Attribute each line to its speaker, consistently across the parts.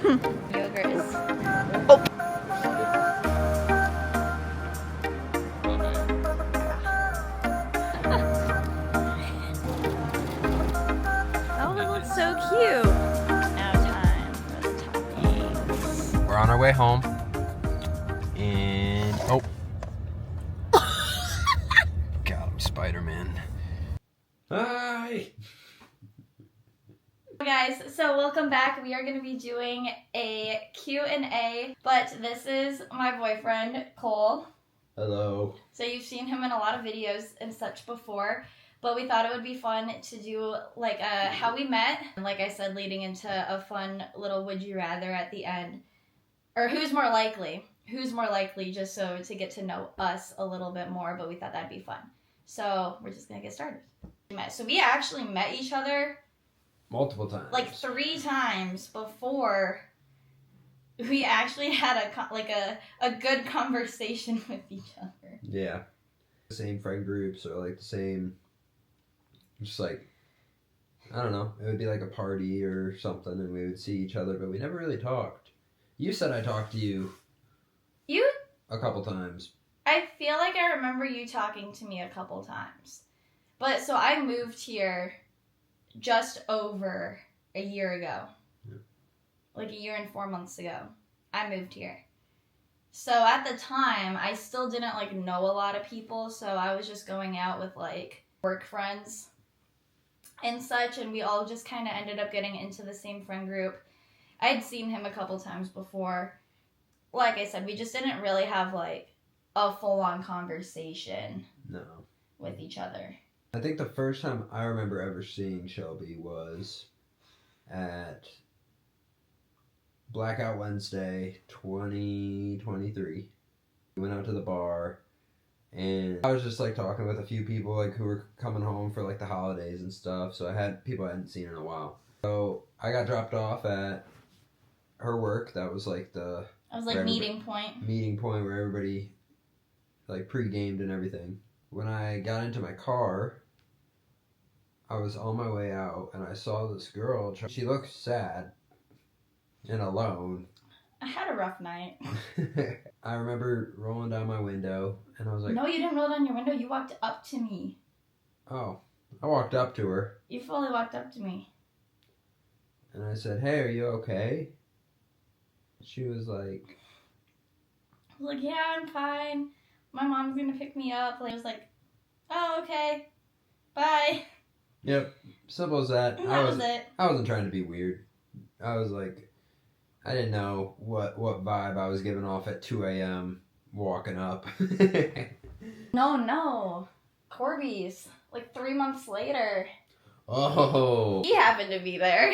Speaker 1: Yogurt is...
Speaker 2: Oh.
Speaker 1: Oh, it looks so cute. Now time for the toppings.
Speaker 2: We're on our way home. And oh. God, I'm Spider-Man. Hi.
Speaker 1: Guys, so welcome back. We are going to be doing a Q&A, but this is my boyfriend, Cole.
Speaker 2: Hello.
Speaker 1: So you've seen him in a lot of videos and such before, but we thought it would be fun to do like how we met. And like I said, leading into a fun little would you rather at the end. Or who's more likely? Who's more likely, just so to get to know us a little bit more, but we thought that'd be fun. So we're just going to get started. So we actually met each other
Speaker 2: Multiple times.
Speaker 1: like 3 times before we actually had a good conversation with each other.
Speaker 2: Yeah. The same friend groups or like the same, just like, I don't know, it would be like a party or something and we would see each other, but we never really talked. You said I talked to you.
Speaker 1: You?
Speaker 2: A couple times.
Speaker 1: I feel like I remember you talking to me a couple times. But so I moved here just over a year ago.
Speaker 2: Yeah.
Speaker 1: Like a year and 4 months ago. I moved here. So at the time, I still didn't like know a lot of people, so I was just going out with like work friends and such, and we all just kind of ended up getting into the same friend group. I had seen him a couple times before. Like I said, we just didn't really have like a full-on conversation
Speaker 2: No.
Speaker 1: with each other.
Speaker 2: I think the first time I remember ever seeing Shelby was at Blackout Wednesday 2023. We went out to the bar and I was just like talking with a few people like who were coming home for like the holidays and stuff, so I had people I hadn't seen in a while. So I got dropped off at her work. That was like the
Speaker 1: Meeting point
Speaker 2: where everybody like pre-gamed and everything. When I got into my car, I was on my way out and I saw this girl. She looked sad and alone.
Speaker 1: I had a rough night.
Speaker 2: I remember rolling down my window and I was like...
Speaker 1: No, you didn't roll down your window. You walked up to me.
Speaker 2: Oh, I walked up to her.
Speaker 1: You fully walked up to me.
Speaker 2: And I said, hey, are you okay? She was like...
Speaker 1: I was like, yeah, I'm fine. My mom's gonna pick me up. Like, I was like, oh, okay. Bye.
Speaker 2: Yep, simple as that.
Speaker 1: And that was it.
Speaker 2: I wasn't trying to be weird. I was like, I didn't know what vibe I was giving off at 2 a.m. walking up.
Speaker 1: No. Corby's. Like 3 months later.
Speaker 2: Oh.
Speaker 1: He happened to be there.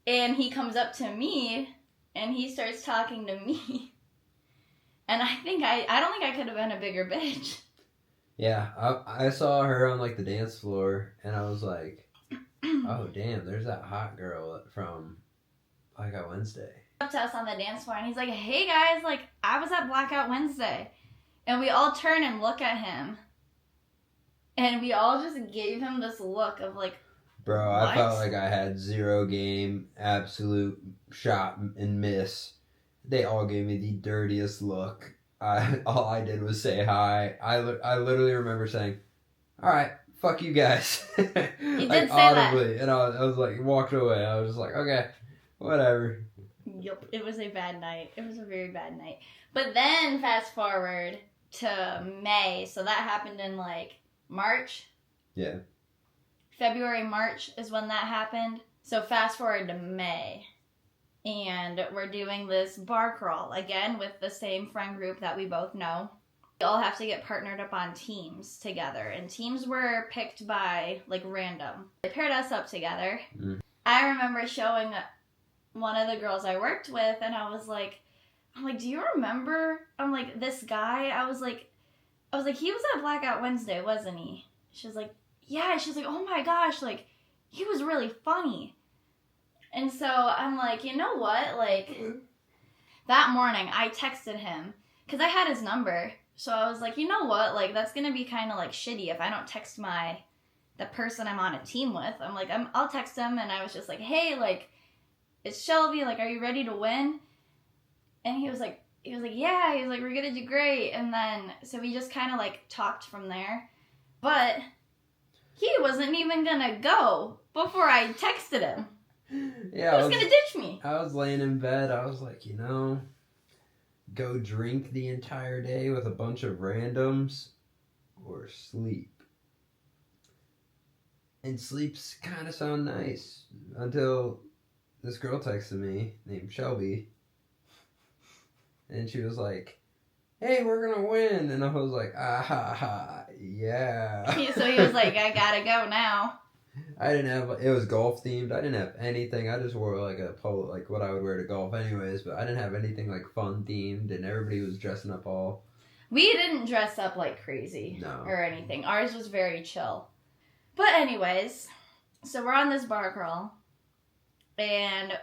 Speaker 1: And he comes up to me and he starts talking to me. And I don't think I could have been a bigger bitch.
Speaker 2: Yeah, I saw her on like the dance floor and I was like, oh damn, there's that hot girl from Blackout Wednesday.
Speaker 1: Up to us on the dance floor and he's like, hey guys, like I was at Blackout Wednesday. And we all turn and look at him. And we all just gave him this look of like,
Speaker 2: bro,
Speaker 1: what?
Speaker 2: I felt like I had zero game, absolute shot and miss. They all gave me the dirtiest look. All I did was say hi. I literally remember saying, all right, fuck you guys.
Speaker 1: You
Speaker 2: like,
Speaker 1: did say
Speaker 2: audibly.
Speaker 1: that.
Speaker 2: And I was like, walked away. I was just like, okay, whatever.
Speaker 1: Yup, it was a bad night. It was a very bad night. But then fast forward to May. So that happened in like March.
Speaker 2: Yeah.
Speaker 1: February, March is when that happened. So fast forward to May. And we're doing this bar crawl again with the same friend group that we both know. We all have to get partnered up on teams together. And teams were picked by like random. They paired us up together.
Speaker 2: Mm.
Speaker 1: I remember showing one of the girls I worked with and I'm like, do you remember? I'm like, this guy? I was like, he was at Blackout Wednesday, wasn't he? She was like, yeah. She's like, oh my gosh, like, he was really funny. And so I'm like, you know what? Like, that morning I texted him because I had his number. So I was like, you know what? Like, that's going to be kind of like shitty if I don't text the person I'm on a team with. I'm like, I'll text him. And I was just like, hey, like, it's Shelby. Like, are you ready to win? And he was like, yeah. He was like, we're gonna do great. And then, so we just kind of like talked from there. But he wasn't even gonna go before I texted him.
Speaker 2: Yeah,
Speaker 1: he was gonna ditch me.
Speaker 2: I was laying in bed. I was like, go drink the entire day with a bunch of randoms or sleep. And sleeps kind of sound nice until this girl texted me named Shelby. And she was like, hey, we're going to win. And I was like, yeah.
Speaker 1: So he was like, I gotta go now.
Speaker 2: I didn't have, it was golf themed. I didn't have anything. I just wore like a polo, like what I would wear to golf anyways. But I didn't have anything like fun themed. And everybody was dressing up all.
Speaker 1: We didn't dress up like crazy or anything. Ours was very chill. But anyways, so we're on this bar crawl. And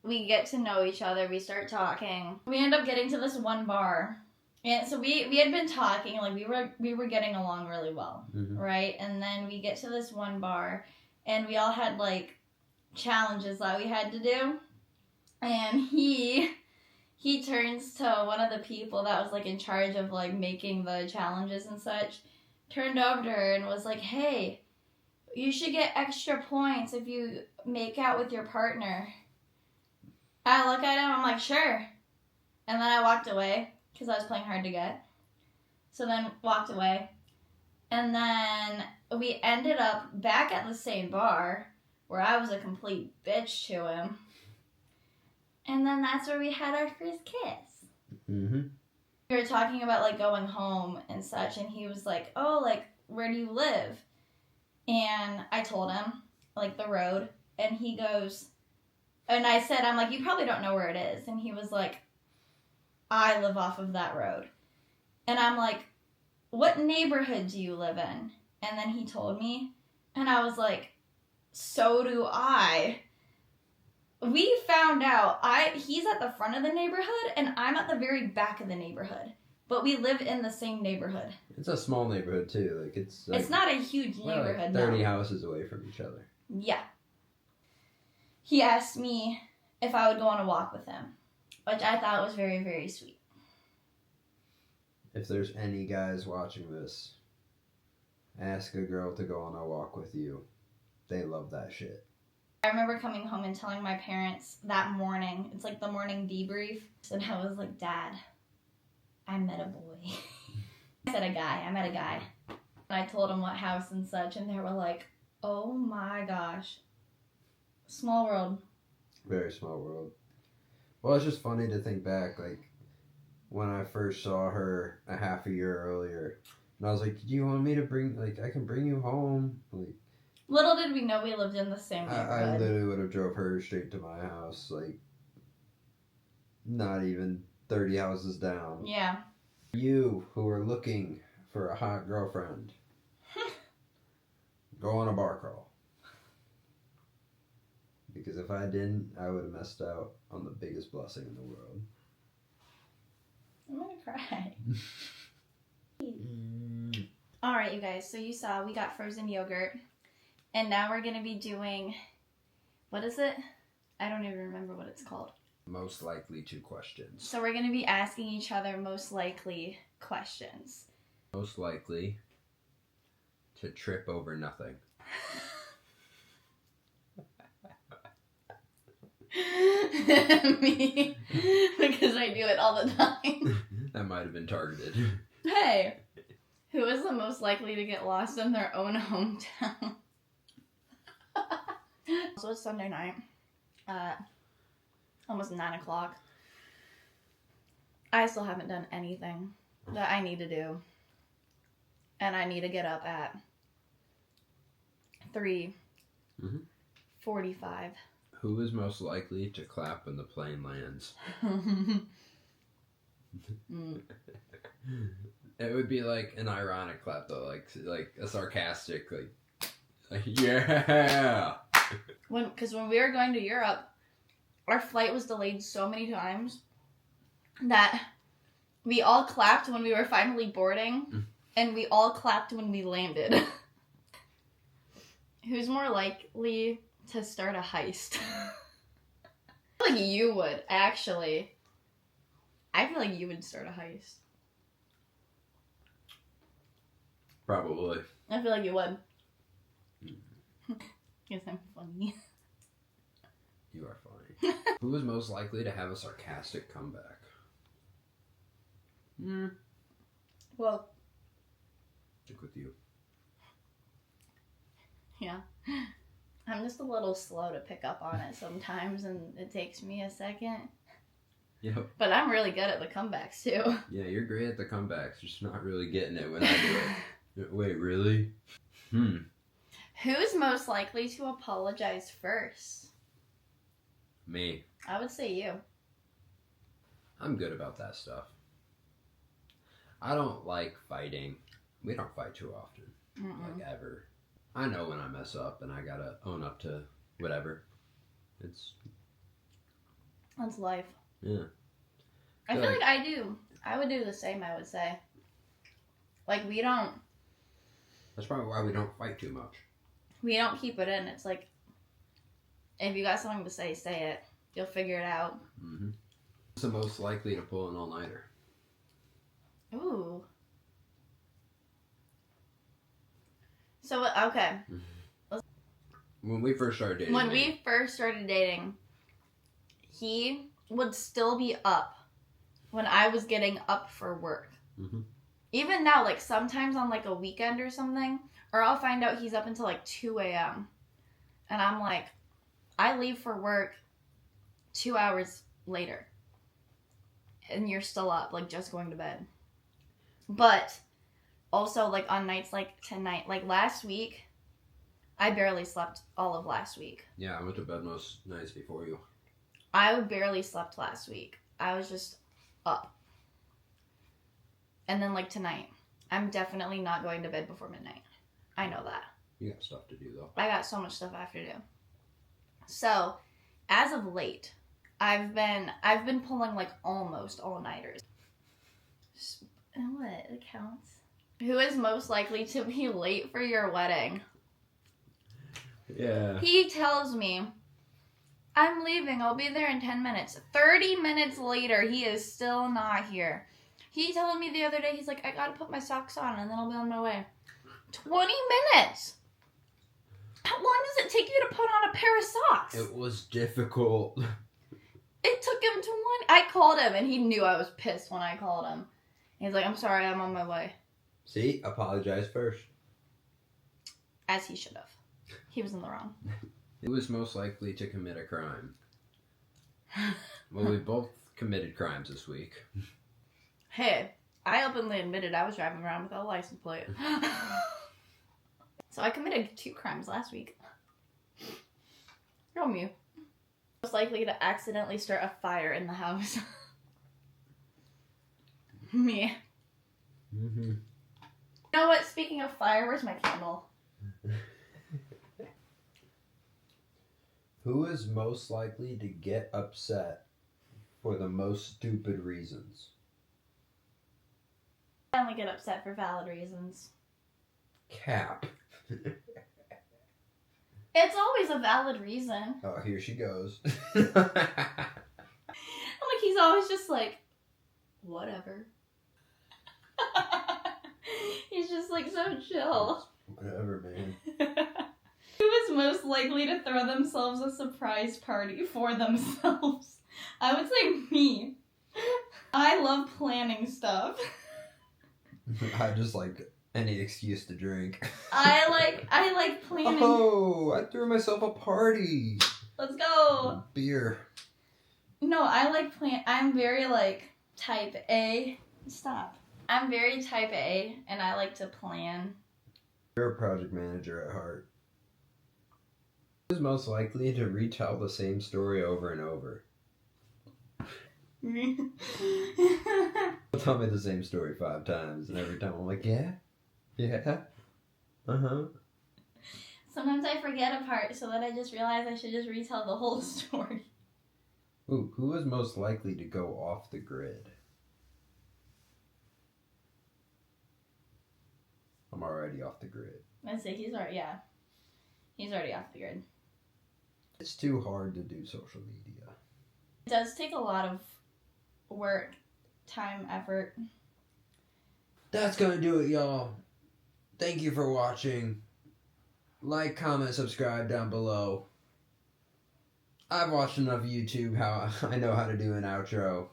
Speaker 1: we get to know each other. We start talking. We end up getting to this one bar. And so we had been talking, like we were getting along really well, right? And then we get to this one bar, and we all had like challenges that we had to do. And he turns to one of the people that was like in charge of like making the challenges and such, turned over to her and was like, hey, you should get extra points if you make out with your partner. I look at him, I'm like, sure. And then I walked away because I was playing hard to get. So then walked away. And then we ended up back at the same bar where I was a complete bitch to him. And then that's where we had our first kiss.
Speaker 2: Mm-hmm.
Speaker 1: We were talking about like going home and such, and he was like, oh, like, where do you live? And I told him, like, the road. And he goes, and I said, I'm like, you probably don't know where it is. And he was like, I live off of that road. And I'm like, what neighborhood do you live in? And then he told me, and I was like, so do I. We found out he's at the front of the neighborhood and I'm at the very back of the neighborhood. But we live in the same neighborhood.
Speaker 2: It's a small neighborhood too. Like it's
Speaker 1: not a huge neighborhood.
Speaker 2: Like 30 houses away from each other.
Speaker 1: Yeah. He asked me if I would go on a walk with him, which I thought was very, very sweet.
Speaker 2: If there's any guys watching this, ask a girl to go on a walk with you. They love that shit.
Speaker 1: I remember coming home and telling my parents that morning, it's like the morning debrief, and I was like, Dad, I met a boy. I said I met a guy. And I told him what house and such, and they were like, oh my gosh. Small world.
Speaker 2: Very small world. Well, it's just funny to think back, like, when I first saw her a half a year earlier, and I was like, do you want me to I can bring you home? Like,
Speaker 1: little did we know we lived in the same neighborhood.
Speaker 2: I literally would have drove her straight to my house, like, not even 30 houses down.
Speaker 1: Yeah.
Speaker 2: You who are looking for a hot girlfriend, go on a bar crawl. Because if I didn't, I would have missed out on the biggest blessing in the world.
Speaker 1: I'm gonna cry. Alright, you guys, so you saw we got frozen yogurt. And now we're gonna be doing, what is it? I don't even remember what it's called.
Speaker 2: Most likely to questions.
Speaker 1: So we're gonna be asking each other most likely questions.
Speaker 2: Most likely to trip over nothing.
Speaker 1: Me, because I do it all the time.
Speaker 2: That might have been targeted.
Speaker 1: Hey, who is the most likely to get lost in their own hometown? So it's Sunday night, almost 9 o'clock. I still haven't done anything that I need to do. And I need to get up at 3:45.
Speaker 2: Who is most likely to clap when the plane lands? It would be like an ironic clap though, like a sarcastic, like yeah.
Speaker 1: Because when we were going to Europe, our flight was delayed so many times that we all clapped when we were finally boarding, and we all clapped when we landed. Who's more likely to start a heist? I feel like you would, actually. I feel like you would start a heist.
Speaker 2: Probably.
Speaker 1: I feel like you would. Because I'm funny.
Speaker 2: You are funny. Who is most likely to have a sarcastic comeback?
Speaker 1: Well,
Speaker 2: Stick with you.
Speaker 1: yeah. I'm just a little slow to pick up on it sometimes, and it takes me a second.
Speaker 2: Yep.
Speaker 1: But I'm really good at the comebacks, too.
Speaker 2: Yeah, you're great at the comebacks. Just not really getting it when I do it. Wait, really?
Speaker 1: Who's most likely to apologize first?
Speaker 2: Me.
Speaker 1: I would say you.
Speaker 2: I'm good about that stuff. I don't like fighting. We don't fight too often. Like, ever. I know when I mess up and I gotta own up to whatever.
Speaker 1: That's life.
Speaker 2: Yeah.
Speaker 1: I feel like I do. I would do the same, I would say. Like, we don't...
Speaker 2: That's probably why we don't fight too much.
Speaker 1: We don't keep it in. It's like, if you got something to say, say it. You'll figure it out.
Speaker 2: Mm-hmm. Who's the most likely to pull an all-nighter?
Speaker 1: Ooh. So, okay.
Speaker 2: When we first started dating.
Speaker 1: He would still be up when I was getting up for work.
Speaker 2: Mm-hmm.
Speaker 1: Even now, like, sometimes on, like, a weekend or something, or I'll find out he's up until, like, 2 a.m. And I'm like, I leave for work 2 hours later. And you're still up, like, just going to bed. But also, like, on nights like tonight, like last week, I barely slept all of last week.
Speaker 2: Yeah, I went to bed most nights before you.
Speaker 1: I barely slept last week. I was just up. And then, like, tonight, I'm definitely not going to bed before midnight. I know that.
Speaker 2: You got stuff to do, though.
Speaker 1: I got so much stuff I have to do. So, as of late, I've been pulling, like, almost all-nighters. What? It counts. Who is most likely to be late for your wedding?
Speaker 2: Yeah.
Speaker 1: He tells me, I'm leaving. I'll be there in 10 minutes. 30 minutes later, he is still not here. He told me the other day, he's like, I gotta put my socks on and then I'll be on my way. 20 minutes! How long does it take you to put on a pair of socks?
Speaker 2: It was difficult.
Speaker 1: It took him 20. I called him and he knew I was pissed when I called him. He's like, I'm sorry, I'm on my way.
Speaker 2: See? Apologize first.
Speaker 1: As he should have. He was in the wrong.
Speaker 2: Who was most likely to commit a crime? Well, we both committed crimes this week.
Speaker 1: Hey, I openly admitted I was driving around without a license plate. So I committed 2 crimes last week. From you. Most likely to accidentally start a fire in the house. Me.
Speaker 2: Mm-hmm.
Speaker 1: You know what? Speaking of fire, where's my candle?
Speaker 2: Who is most likely to get upset for the most stupid reasons?
Speaker 1: I only get upset for valid reasons.
Speaker 2: Cap.
Speaker 1: It's always a valid reason.
Speaker 2: Oh, here she goes.
Speaker 1: Like, he's always just like, whatever. He's just like so chill.
Speaker 2: Whatever, man.
Speaker 1: Who is most likely to throw themselves a surprise party for themselves? I would say me. I love planning stuff.
Speaker 2: I just like any excuse to drink.
Speaker 1: I like planning.
Speaker 2: Oh, I threw myself a party.
Speaker 1: Let's go.
Speaker 2: Beer.
Speaker 1: No, I like plan. I'm very like type A. Stop. I'm very type A, and I like to plan.
Speaker 2: You're a project manager at heart. Who is most likely to retell the same story over and over? Tell me the same story 5 times, and every time I'm like, yeah, uh-huh.
Speaker 1: Sometimes I forget a part, so that I just realize I should just retell the whole story.
Speaker 2: Ooh, who is most likely to go off the grid? I'm already off the grid.
Speaker 1: Let's see, he's already off the grid.
Speaker 2: It's too hard to do social media.
Speaker 1: It does take a lot of work, time, effort.
Speaker 2: That's gonna do it, y'all. Thank you for watching. Like, comment, subscribe down below. I've watched enough YouTube how I know how to do an outro.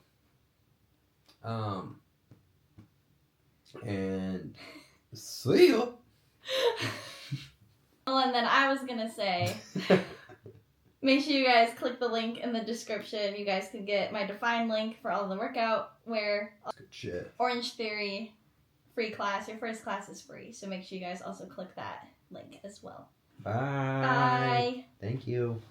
Speaker 2: And see ya.
Speaker 1: Well, and then I was gonna say, make sure you guys click the link in the description. You guys can get my Define link for all the workout wear.
Speaker 2: Good shit.
Speaker 1: Orange Theory, free class. Your first class is free. So make sure you guys also click that link as well.
Speaker 2: Bye.
Speaker 1: Bye.
Speaker 2: Thank you.